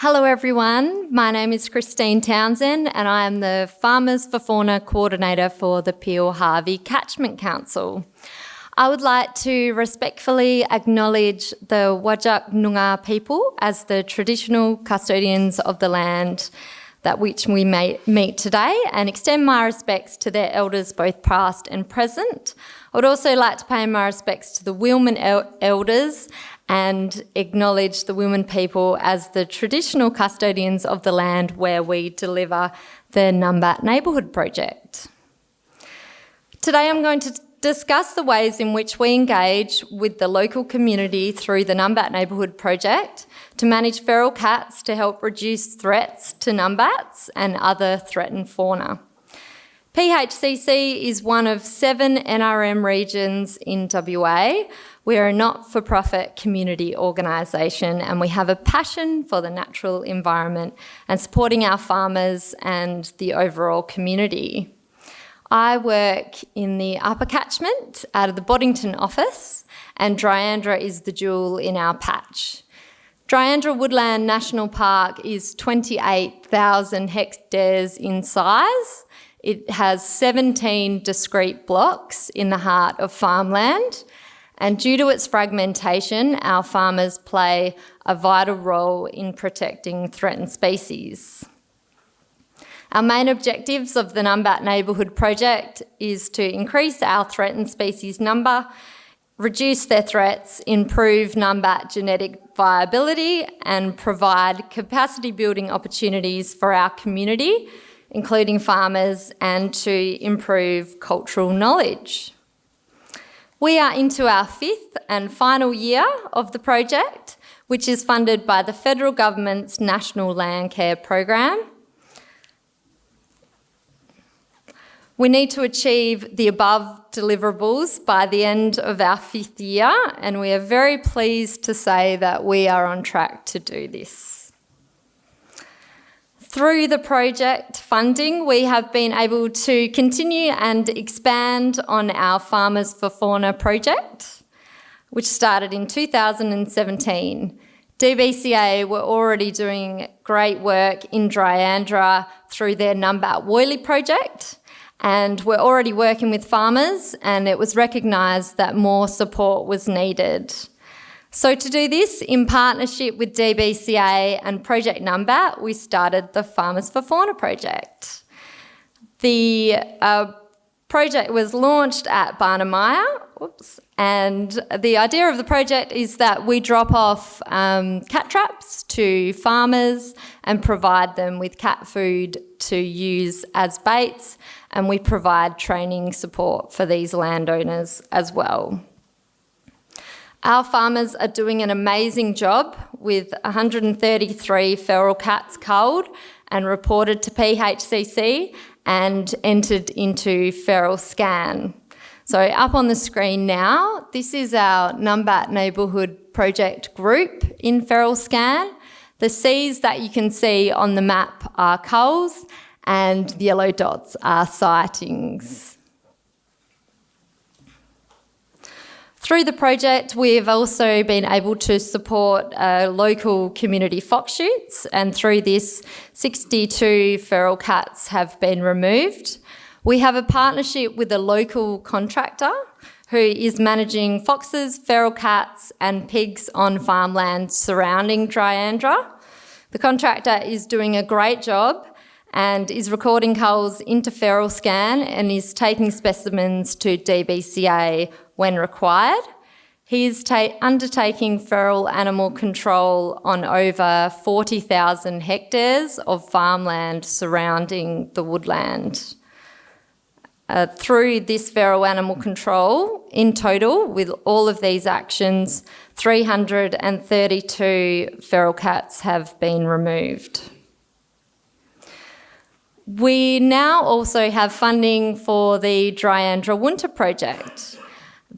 Hello everyone, my name is Christine Townsend and I am the Farmers for Fauna Coordinator for the Peel Harvey Catchment Council. I would like to respectfully acknowledge the Whadjuk Noongar people as the traditional custodians of the land that which we may meet today, and extend my respects to their elders both past and present. I would also like to pay my respects to the Wilman elders and acknowledge the Wilman people as the traditional custodians of the land where we deliver the Numbat Neighbourhood project. Today I'm going to discuss the ways in which we engage with the local community through the Numbat Neighbourhood project to manage feral cats to help reduce threats to numbats and other threatened fauna. PHCC is one of 7 NRM regions in WA. We are a not-for-profit community organisation and we have a passion for the natural environment and supporting our farmers and the overall community. I work in the upper catchment out of the Boddington office, and Dryandra is the jewel in our patch. Dryandra Woodland National Park is 28,000 hectares in size. It has 17 discrete blocks in the heart of farmland, and due to its fragmentation, our farmers play a vital role in protecting threatened species. Our main objectives of the Numbat Neighbourhood project is to increase our threatened species number, reduce their threats, improve Numbat genetic viability and provide capacity building opportunities for our community, including farmers, and to improve cultural knowledge. We are into our 5th and final year of the project, which is funded by the Federal Government's National Landcare program. We need to achieve the above deliverables by the end of our 5th year, and we are very pleased to say that we are on track to do this. Through the project funding, we have been able to continue and expand on our Farmers for Fauna project, which started in 2017. DBCA were already doing great work in Dryandra through their Numbat Woylie project, and we're already working with farmers, and it was recognised that more support was needed. So to do this, in partnership with DBCA and Project Numbat, we started the Farmers for Fauna project. The project was launched at Barnamaya, and the idea of the project is that we drop off cat traps to farmers and provide them with cat food to use as baits, and we provide training support for these landowners as well. Our farmers are doing an amazing job with 133 feral cats culled and reported to PHCC and entered into feral scan. So up on the screen now, this is our Numbat Neighbourhood project group in feral scan. The C's that you can see on the map are culls and the yellow dots are sightings. Through the project, we've also been able to support local community fox shoots, and through this, 62 feral cats have been removed. We have a partnership with a local contractor who is managing foxes, feral cats and pigs on farmland surrounding Dryandra. The contractor is doing a great job and is recording culls into feral scan and is taking specimens to DBCA when required. He is undertaking feral animal control on over 40,000 hectares of farmland surrounding the woodland. Through this feral animal control, in total, with all of these actions, 332 feral cats have been removed. We now also have funding for the Dryandra Winter project.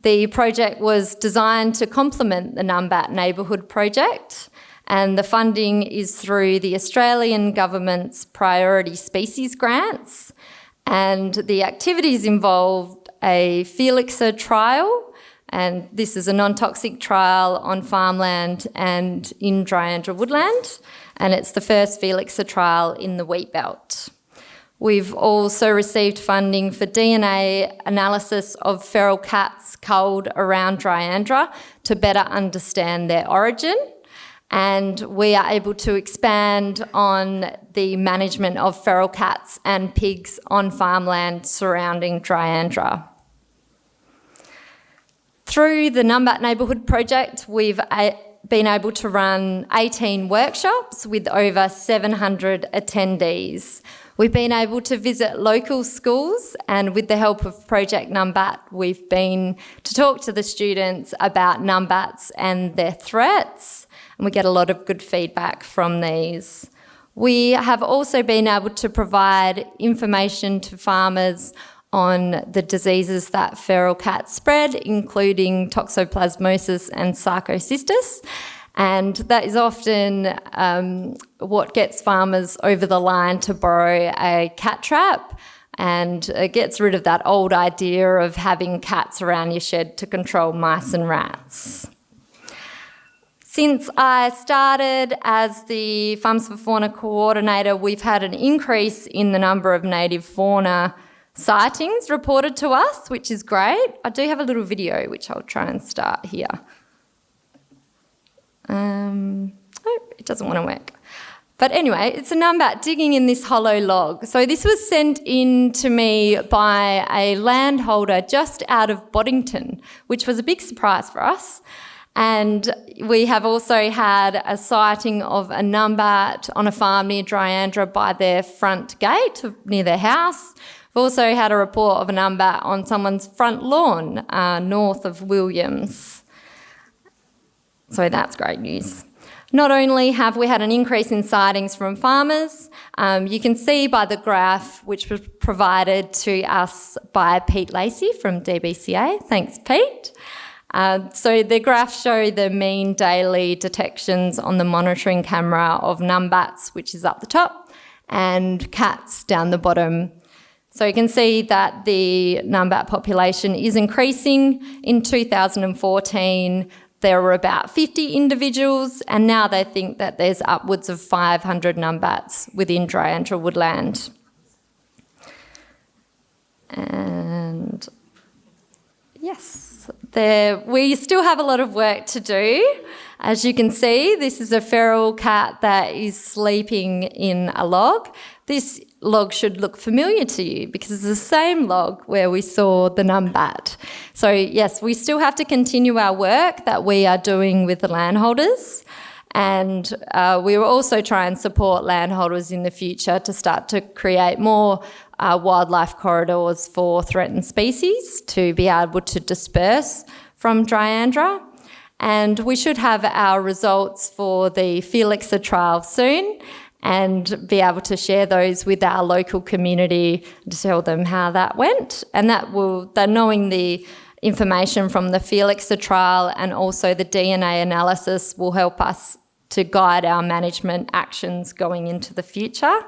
The project was designed to complement the Numbat Neighbourhood project, and the funding is through the Australian Government's Priority Species Grants, and the activities involved a Felixa trial, and this is a non-toxic trial on farmland and in Dryandra Woodland, and it's the first Felixer trial in the wheat belt. We've also received funding for DNA analysis of feral cats culled around Dryandra to better understand their origin, and we are able to expand on the management of feral cats and pigs on farmland surrounding Dryandra. Through the Numbat Neighbourhood project, we've been able to run 18 workshops with over 700 attendees. We've been able to visit local schools, and with the help of Project Numbat, we've been to talk to the students about numbats and their threats, and we get a lot of good feedback from these. We have also been able to provide information to farmers on the diseases that feral cats spread, including toxoplasmosis and sarcocystis. And that is often what gets farmers over the line to borrow a cat trap, and it gets rid of that old idea of having cats around your shed to control mice and rats. Since I started as the Farms for Fauna coordinator, we've had an increase in the number of native fauna sightings reported to us, which is great. I do have a little video which I'll try and start here. It doesn't want to work. But anyway, it's a numbat digging in this hollow log. So this was sent in to me by a landholder just out of Boddington, which was a big surprise for us. And we have also had a sighting of a numbat on a farm near Dryandra by their front gate, near their house. We've also had a report of a numbat on someone's front lawn, north of Williams. So that's great news. Not only have we had an increase in sightings from farmers, you can see by the graph which was provided to us by Pete Lacey from DBCA. Thanks, Pete. So the graphs show the mean daily detections on the monitoring camera of numbats, which is up the top, and cats down the bottom. So you can see that the numbat population is increasing. In 2014, there were about 50 individuals, and now they think that there's upwards of 500 numbats within Dryandra Woodland. And yes, we still have a lot of work to do. As you can see, this is a feral cat that is sleeping in a log. This log should look familiar to you because it's the same log where we saw the numbat. So yes, we still have to continue our work that we are doing with the landholders, and we will also try and support landholders in the future to start to create more wildlife corridors for threatened species to be able to disperse from Dryandra. And we should have our results for the Felixer trial soon, and be able to share those with our local community to tell them how that went. And they're knowing the information from the Felixer trial and also the DNA analysis will help us to guide our management actions going into the future.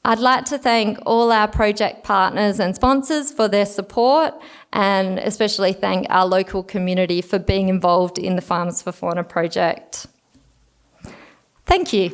I'd like to thank all our project partners and sponsors for their support, and especially thank our local community for being involved in the Farms for Fauna project. Thank you.